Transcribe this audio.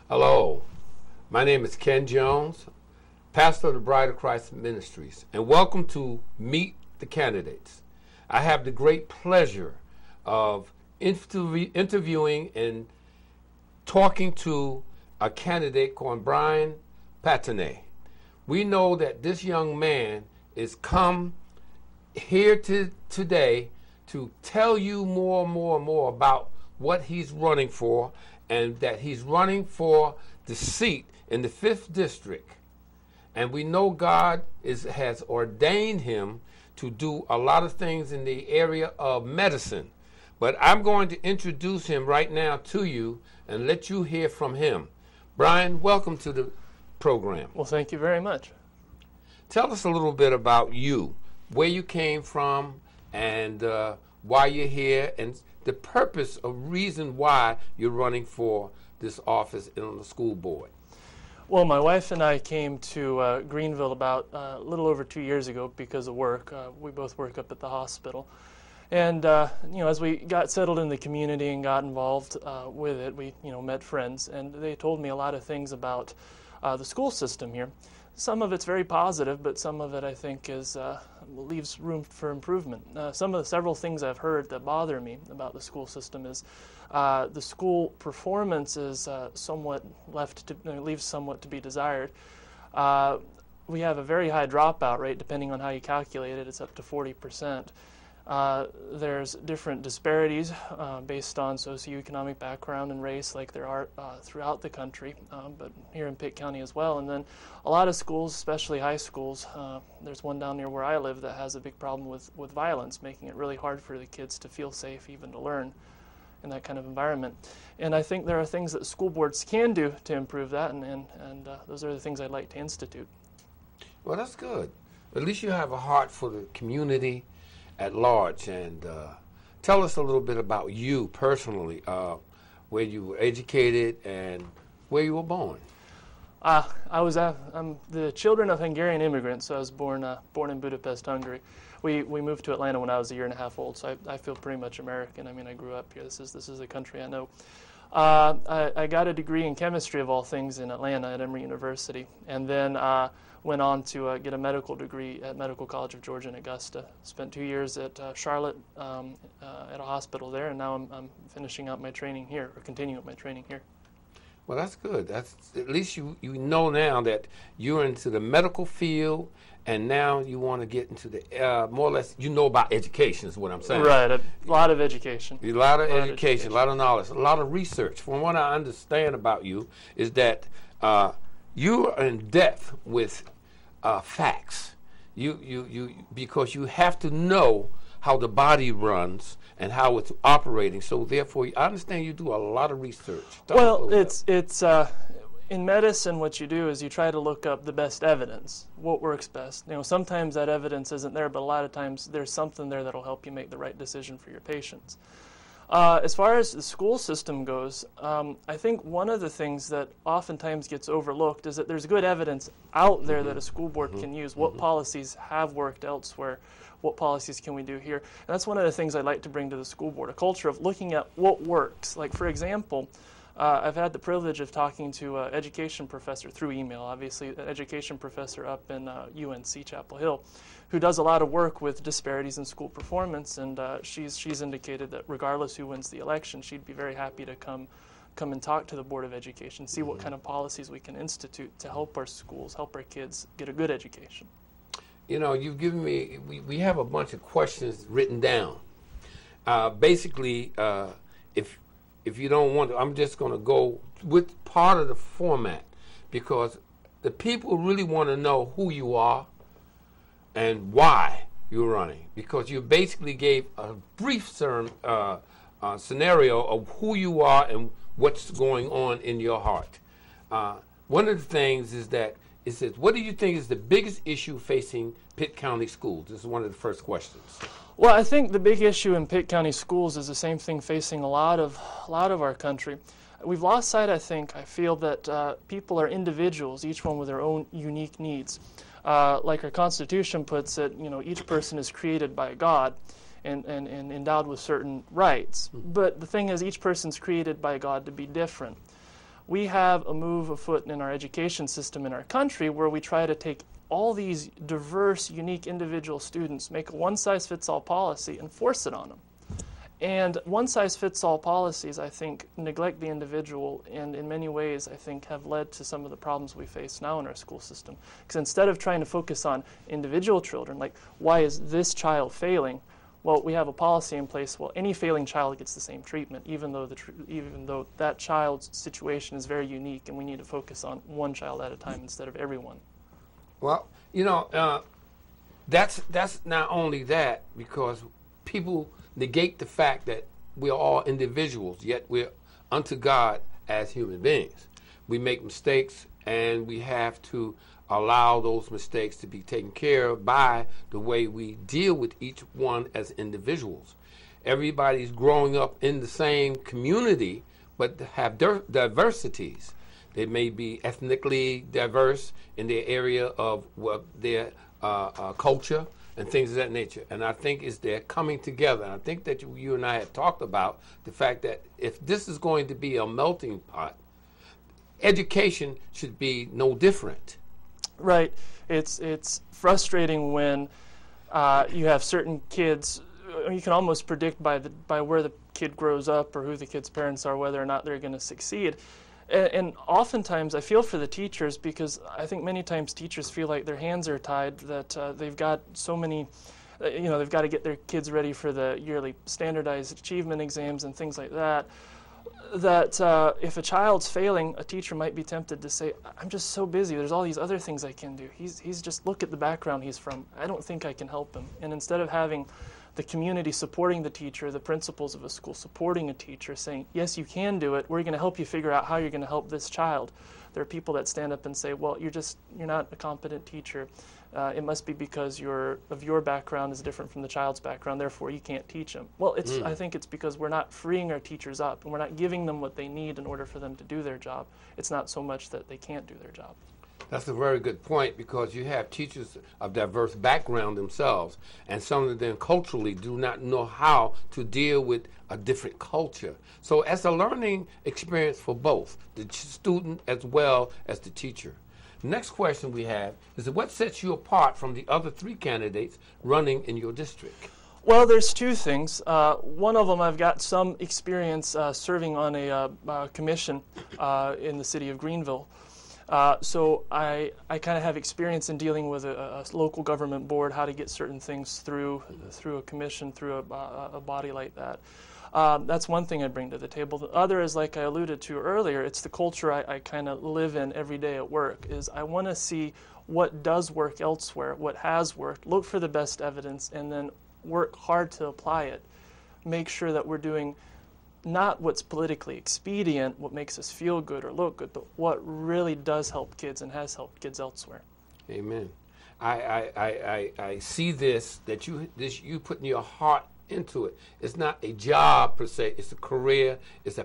Hello, my name is Ken Jones, pastor of the Bride of Christ Ministries, and welcome to Meet the Candidates. I have the great pleasure of interviewing and talking to a candidate called Bryan Patonay. We know that this young man is come here today to tell you more about what he's running for, and that he's running for the seat in the 5th District. And we know God has ordained him to do a lot of things in the area of medicine. But I'm going to introduce him right now to you and let you hear from him. Bryan, welcome to the program. Well, thank you very much. Tell us a little bit about you, where you came from, and why you're here, and the purpose or reason why you're running for this office on the school board. Well, my wife and I came to Greenville about a little over 2 years ago because of work. We both work up at the hospital. And, as we got settled in the community and got involved with it, we, met friends. And they told me a lot of things about the school system here. Some of it's very positive, but some of it I think leaves room for improvement. Several things I've heard that bother me about the school system is the school performance is leaves somewhat to be desired. We have a very high dropout rate, depending on how you calculate it. It's up to 40%. There's different disparities based on socioeconomic background and race, like there are throughout the country, but here in Pitt County as well. And then a lot of schools, especially high schools, there's one down near where I live that has a big problem with violence, making it really hard for the kids to feel safe, even to learn in that kind of environment. And I think there are things that school boards can do to improve that, and those are the things I'd like to institute. Well, that's good. At least you have a heart for the community at large. And tell us a little bit about you personally, where you were educated and where you were born. I'm the children of Hungarian immigrants, so I was born in Budapest, Hungary. We moved to Atlanta when I was a year and a half old, so I feel pretty much American. I mean, I grew up here. This is a country I know. I got a degree in chemistry, of all things, in Atlanta at Emory University, and then went on to get a medical degree at Medical College of Georgia in Augusta. Spent 2 years at Charlotte at a hospital there, and now I'm finishing up my training here, or continuing my training here. Well, that's good. That's at least you know now that you're into the medical field, and now you want to get into the more or less about education is what I'm saying. Right, a lot of education. A lot of education, a lot of knowledge, a lot of research. From what I understand about you is that you are in depth with facts. You because you have to know how the body runs and how it's operating. So therefore, I understand you do a lot of research. Well, it's in medicine, what you do is you try to look up the best evidence, what works best. Sometimes that evidence isn't there, but a lot of times there's something there that'll help you make the right decision for your patients. As far as the school system goes, I think one of the things that oftentimes gets overlooked is that there's good evidence out there that a school board can use. What policies have worked elsewhere? What policies can we do here? And that's one of the things I'd like to bring to the school board, a culture of looking at what works. Like, for example, I've had the privilege of talking to an education professor through email, obviously, an education professor up in UNC Chapel Hill, who does a lot of work with disparities in school performance, and she's indicated that regardless who wins the election, she'd be very happy to come and talk to the Board of Education, see what kind of policies we can institute to help our schools, help our kids get a good education. You've given me, we have a bunch of questions written down. Basically, if you don't want to, I'm just going to go with part of the format, because the people really want to know who you are and why you're running, because you basically gave a brief scenario of who you are and what's going on in your heart. One of the things is that it says, what do you think is the biggest issue facing Pitt County schools? This is one of the first questions. Well, I think the big issue in Pitt County schools is the same thing facing a lot of our country. We've lost sight, I feel that people are individuals, each one with their own unique needs. Like our Constitution puts it, each person is created by God and endowed with certain rights. But the thing is, each person's created by God to be different. we have a move afoot in our education system in our country where we try to take all these diverse, unique individual students, make a one-size-fits-all policy, and force it on them. And one-size-fits-all policies, I think, neglect the individual, and in many ways, I think, have led to some of the problems we face now in our school system. Because instead of trying to focus on individual children, like, why is this child failing? Well, we have a policy in place, well, any failing child gets the same treatment, even though that child's situation is very unique, and we need to focus on one child at a time instead of everyone. Well, you know, that's not only that, because people negate the fact that we're all individuals, yet we're unto God as human beings. We make mistakes, and we have to allow those mistakes to be taken care of by the way we deal with each one as individuals. Everybody's growing up in the same community, but have diversities. They may be ethnically diverse in their area of their culture and things of that nature. And I think it's their coming together. And I think that you and I had talked about the fact that if this is going to be a melting pot, education should be no different. Right. It's frustrating when you have certain kids. You can almost predict by where the kid grows up or who the kid's parents are whether or not they're going to succeed. And oftentimes I feel for the teachers, because I think many times teachers feel like their hands are tied, that they've got so many, they've got to get their kids ready for the yearly standardized achievement exams and things like that, that if a child's failing, a teacher might be tempted to say, I'm just so busy, there's all these other things I can do. He's just, look at the background he's from. I don't think I can help him. And instead of having the community supporting the teacher, the principals of a school supporting a teacher, saying, yes, you can do it, we're going to help you figure out how you're going to help this child. There are people that stand up and say, well, you're not a competent teacher. It must be because your background is different from the child's background, therefore you can't teach them. Well, I think it's because we're not freeing our teachers up, and we're not giving them what they need in order for them to do their job. It's not so much that they can't do their job. That's a very good point, because you have teachers of diverse background themselves, and some of them culturally do not know how to deal with a different culture. So it's a learning experience for both the student as well as the teacher. The next question we have is, what sets you apart from the other three candidates running in your district? Well, there's two things. One of them, I've got some experience serving on a commission in the city of Greenville. So I kind of have experience in dealing with a local government board, how to get certain things through a commission, through a body like that. That's one thing I bring to the table. The other is, like I alluded to earlier, it's the culture I kind of live in every day at work. Is I want to see what does work elsewhere, what has worked, look for the best evidence, and then work hard to apply it. Make sure that we're doing not what's politically expedient, what makes us feel good or look good, but what really does help kids and has helped kids elsewhere. Amen. I see this, that you putting your heart into it. It's not a job per se, it's a career, it's a